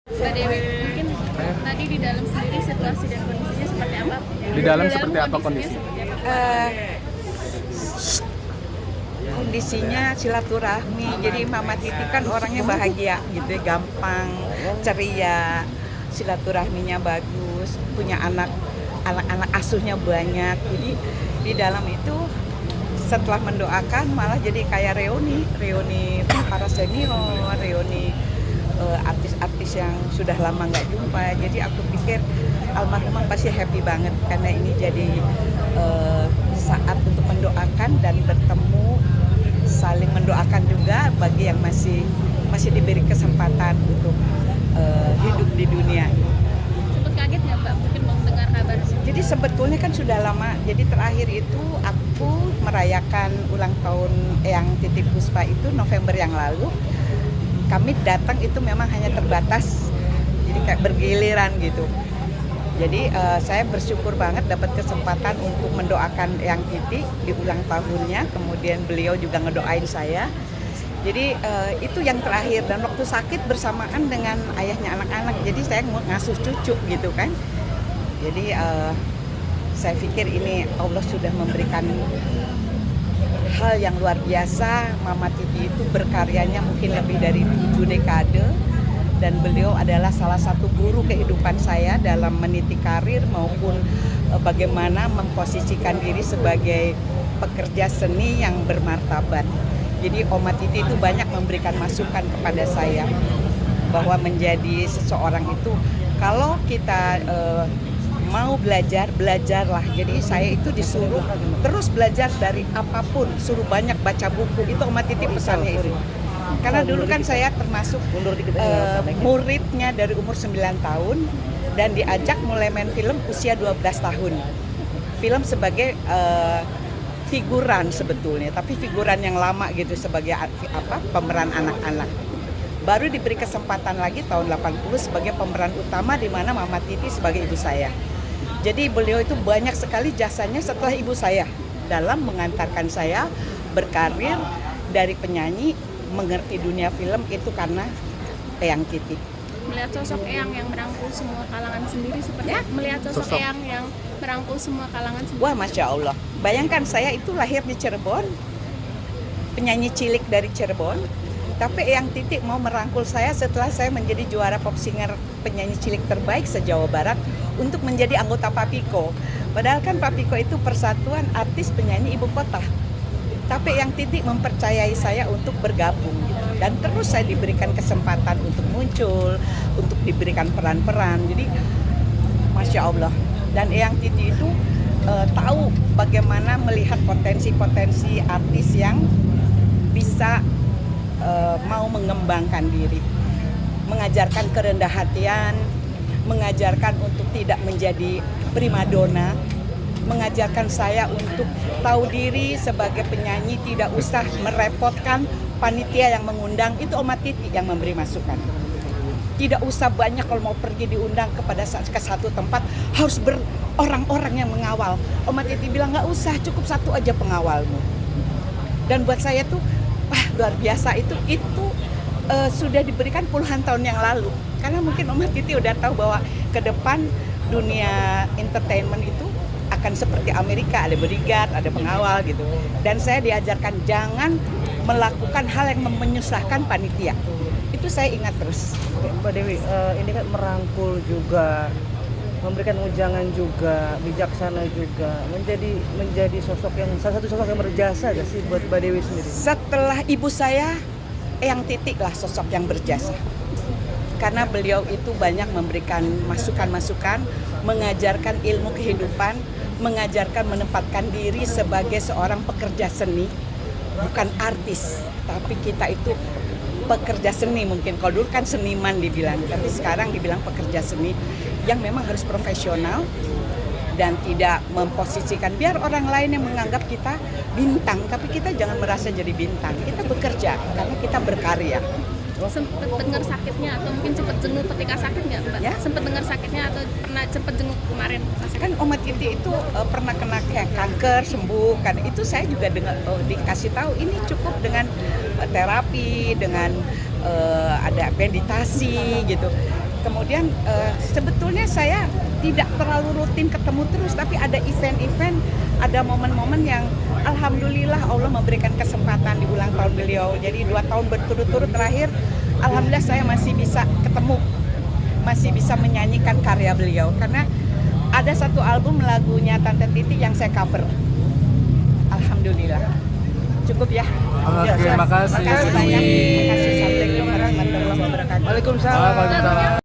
Mbak Dewi, mungkin tadi di dalam sendiri situasi dan kondisinya seperti apa? Di dalam seperti apa kondisi? Seperti apa? Kondisinya silaturahmi. Jadi Mama Titi kan orangnya bahagia gitu ya, gampang, ceria, silaturahminya bagus, punya anak asuhnya banyak. Jadi di dalam itu setelah mendoakan malah jadi kayak reuni para senior, reuni artis-artis yang sudah lama nggak jumpa. Jadi aku pikir almarhumah pasti happy banget karena ini jadi saat untuk mendoakan dan bertemu, saling mendoakan juga bagi yang masih diberi kesempatan untuk hidup di dunia. Sempat kaget nggak Mbak mungkin mendengar kabar? Jadi sebetulnya kan sudah lama. Jadi terakhir itu aku merayakan ulang tahun Eyang Titi Puspa itu November yang lalu. Kami datang itu memang hanya terbatas, jadi kayak bergiliran gitu. Jadi saya bersyukur banget dapat kesempatan untuk mendoakan Eyang Titi di ulang tahunnya. Kemudian beliau juga ngedoain saya. Jadi itu yang terakhir, dan waktu sakit bersamaan dengan ayahnya anak-anak. Jadi saya ngasuh cucu gitu kan. Jadi saya pikir ini Allah sudah memberikan hal yang luar biasa. Mama Titi itu berkaryanya mungkin lebih dari 7 dekade. Dan beliau adalah salah satu guru kehidupan saya dalam meniti karir maupun bagaimana memposisikan diri sebagai pekerja seni yang bermartabat. Jadi Oma Titi itu banyak memberikan masukan kepada saya bahwa menjadi seseorang itu kalau kita mau belajarlah. Jadi saya itu disuruh terus belajar dari apapun, suruh banyak baca buku. Itu Oma Titi pesannya itu. Karena dulu kan saya termasuk muridnya dari umur 9 tahun dan diajak mulai main film usia 12 tahun. Film sebagai figuran sebetulnya, tapi figuran yang lama gitu sebagai pemeran anak-anak. Baru diberi kesempatan lagi tahun 80 sebagai pemeran utama di mana Mama Titi sebagai ibu saya. Jadi beliau itu banyak sekali jasanya setelah ibu saya dalam mengantarkan saya berkarir dari penyanyi mengerti dunia film itu karena Eyang Titi. Melihat sosok Eyang yang merangkul semua kalangan sendiri seperti apa? Melihat sosok Eyang yang merangkul semua kalangan sendiri. Wah, Masya Allah. Bayangkan saya itu lahir di Cirebon, penyanyi cilik dari Cirebon, tapi Eyang Titi mau merangkul saya setelah saya menjadi juara pop singer penyanyi cilik terbaik se-Jawa Barat untuk menjadi anggota Papiko. Padahal kan Papiko itu persatuan artis penyanyi ibu kota. Tapi Eyang Titi mempercayai saya untuk bergabung gitu. Dan terus saya diberikan kesempatan untuk muncul, untuk diberikan peran-peran. Jadi Masya Allah. Dan Eyang Titi itu tahu bagaimana melihat potensi-potensi artis yang bisa mau mengembangkan diri, mengajarkan kerendah hatian, mengajarkan untuk tidak menjadi primadona, mengajarkan saya untuk tahu diri sebagai penyanyi, tidak usah merepotkan panitia yang mengundang. Itu Oma Titi yang memberi masukan. Tidak usah banyak kalau mau pergi diundang ke satu tempat harus orang-orang yang mengawal. Oma Titi bilang nggak usah, cukup satu aja pengawalmu. Dan buat saya tuh luar biasa. Itu sudah diberikan puluhan tahun yang lalu. Karena mungkin Oma Titi udah tahu bahwa ke depan dunia entertainment itu akan seperti Amerika, ada bodyguard, ada pengawal gitu. Dan saya diajarkan jangan melakukan hal yang menyusahkan panitia. Itu saya ingat terus. Mbak Dewi, ini kan merangkul juga, memberikan ujangan juga, bijaksana juga, menjadi sosok yang salah satu sosok yang berjasa gak sih buat Mbak Dewi sendiri? Setelah ibu saya, Eyang Titi lah sosok yang berjasa. Karena beliau itu banyak memberikan masukan-masukan, mengajarkan ilmu kehidupan, mengajarkan menempatkan diri sebagai seorang pekerja seni, bukan artis, tapi kita itu pekerja seni. Mungkin kalau dulu kan seniman dibilang, tapi sekarang dibilang pekerja seni yang memang harus profesional dan tidak memposisikan biar orang lain yang menganggap kita bintang, tapi kita jangan merasa jadi bintang. Kita bekerja karena kita berkarya. Sempat dengar sakitnya atau mungkin sempat jenguk ketika sakit nggak Mbak? Ya? Sempat dengar sakitnya atau pernah sempat jenguk kemarin? Kan Oma Titi itu pernah kena kanker, sembuh kan. Itu saya juga dikasih tahu ini cukup dengan terapi, dengan ada meditasi gitu. Kemudian sebetulnya saya tidak terlalu rutin ketemu terus, tapi ada event-event, ada momen-momen yang alhamdulillah Allah memberikan kesempatan di ulang tahun beliau. Jadi 2 tahun berturut-turut terakhir, alhamdulillah saya masih bisa ketemu, masih bisa menyanyikan karya beliau. Karena ada satu album lagunya Tante Titi yang saya cover. Alhamdulillah. Cukup ya. Oke, makasih. Makasih banyak. Makasih. Assalamualaikum warahmatullahi wabarakatuh. Waalaikumsalam. Waalaikumsalam.